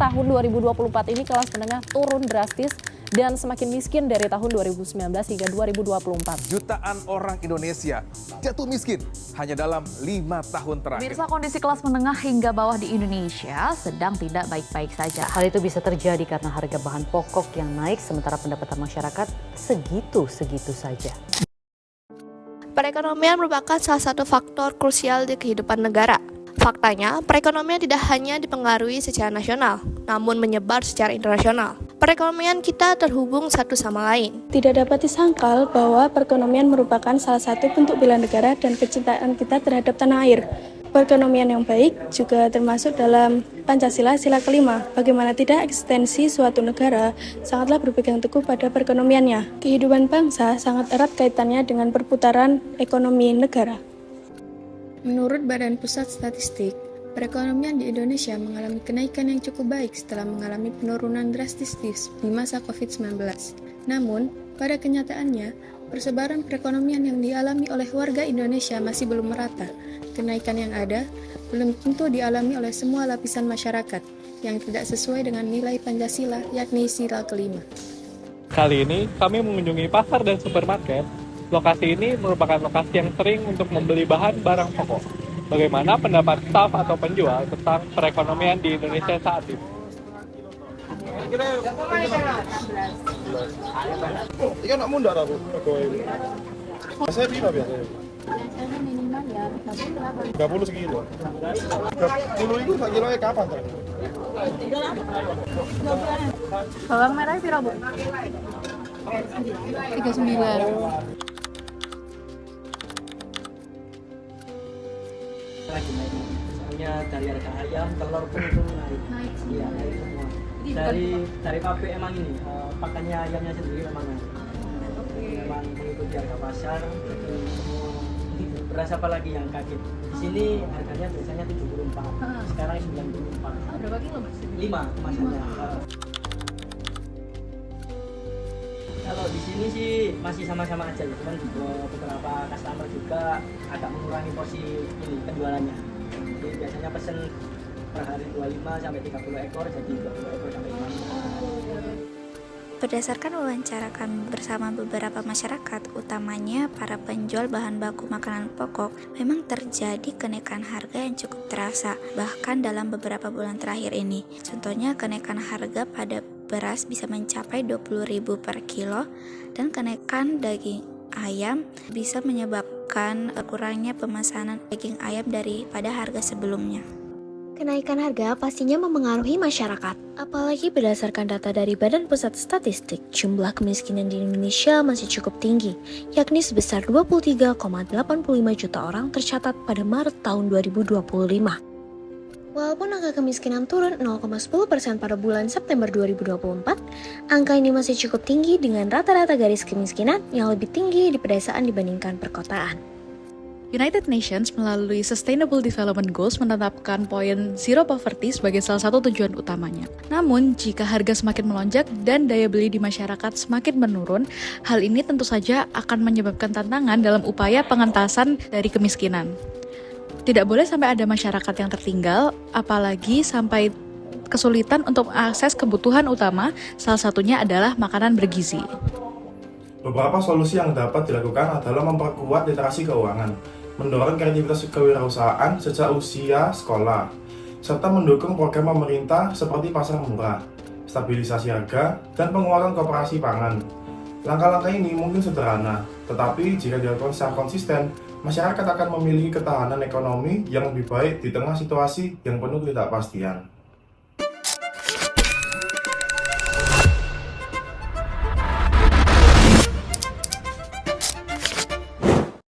tahun 2024 ini kelas menengah turun drastis dan semakin miskin dari tahun 2019 hingga 2024. Jutaan orang Indonesia jatuh miskin hanya dalam 5 tahun terakhir. Pemirsa, kondisi kelas menengah hingga bawah di Indonesia sedang tidak baik-baik saja. Hal itu bisa terjadi karena harga bahan pokok yang naik sementara pendapatan masyarakat segitu-segitu saja. Perekonomian merupakan salah satu faktor krusial di kehidupan negara. Faktanya, perekonomian tidak hanya dipengaruhi secara nasional, namun menyebar secara internasional. Perekonomian kita terhubung satu sama lain. Tidak dapat disangkal bahwa perekonomian merupakan salah satu bentuk bela negara dan kecintaan kita terhadap tanah air. Perekonomian yang baik juga termasuk dalam Pancasila sila kelima. Bagaimana tidak, eksistensi suatu negara sangatlah berpegang teguh pada perekonomiannya. Kehidupan bangsa sangat erat kaitannya dengan perputaran ekonomi negara. Menurut Badan Pusat Statistik, perekonomian di Indonesia mengalami kenaikan yang cukup baik setelah mengalami penurunan drastis di masa COVID-19. Namun, pada kenyataannya, persebaran perekonomian yang dialami oleh warga Indonesia masih belum merata. Kenaikan yang ada belum tentu dialami oleh semua lapisan masyarakat yang tidak sesuai dengan nilai Pancasila, yakni sila kelima. Kali ini kami mengunjungi pasar dan supermarket. Lokasi ini merupakan lokasi yang sering untuk membeli bahan barang pokok. Bagaimana pendapat staf atau penjual tentang perekonomian di Indonesia saat ini? Iya nak muda dah bu. Saya berapa biasanya? Biasanya minimal ya 30 sekilo. 30 itu sak kilonya kapan tuh? Bawang merah piro, Bu? 39. Lagi naik, soalnya dari harga ayam, telur pun itu naik. Iya, naik semua. Dari pabrik emang ini, pakannya ayamnya sendiri memang naik. Memang mengikuti harga pasar, jadi beras apa lagi yang kaget. Di sini harganya biasanya 74, sekarang 94. Berapa kilo, Mas? 5 kemasannya. Kalau di sini sih masih sama-sama aja ya, cuman beberapa customer juga agak mengurangi porsi ini penjualannya. Jadi biasanya pesen per hari 25 sampai 30 ekor, jadi 20 ekor sampai 50. Berdasarkan wawancara kami bersama beberapa masyarakat, utamanya para penjual bahan baku makanan pokok, memang terjadi kenaikan harga yang cukup terasa, bahkan dalam beberapa bulan terakhir ini. Contohnya kenaikan harga pada beras bisa mencapai 20.000 per kilo, dan kenaikan daging ayam bisa menyebabkan kurangnya pemesanan daging ayam daripada harga sebelumnya. Kenaikan harga pastinya memengaruhi masyarakat. Apalagi berdasarkan data dari Badan Pusat Statistik, jumlah kemiskinan di Indonesia masih cukup tinggi, yakni sebesar 23,85 juta orang tercatat pada Maret tahun 2025. Walaupun angka kemiskinan turun 0,10% pada bulan September 2024, angka ini masih cukup tinggi dengan rata-rata garis kemiskinan yang lebih tinggi di pedesaan dibandingkan perkotaan. United Nations melalui Sustainable Development Goals menetapkan poin Zero Poverty sebagai salah satu tujuan utamanya. Namun, jika harga semakin melonjak dan daya beli di masyarakat semakin menurun, hal ini tentu saja akan menyebabkan tantangan dalam upaya pengentasan dari kemiskinan. Tidak boleh sampai ada masyarakat yang tertinggal, apalagi sampai kesulitan untuk mengakses kebutuhan utama, salah satunya adalah makanan bergizi. Beberapa solusi yang dapat dilakukan adalah memperkuat literasi keuangan, mendorong kreativitas kewirausahaan sejak usia sekolah, serta mendukung program pemerintah seperti pasar murah, stabilisasi harga, dan penguatan koperasi pangan. Langkah-langkah ini mungkin sederhana, tetapi jika dilakukan secara konsisten, masyarakat akan memiliki ketahanan ekonomi yang lebih baik di tengah situasi yang penuh ketidakpastian.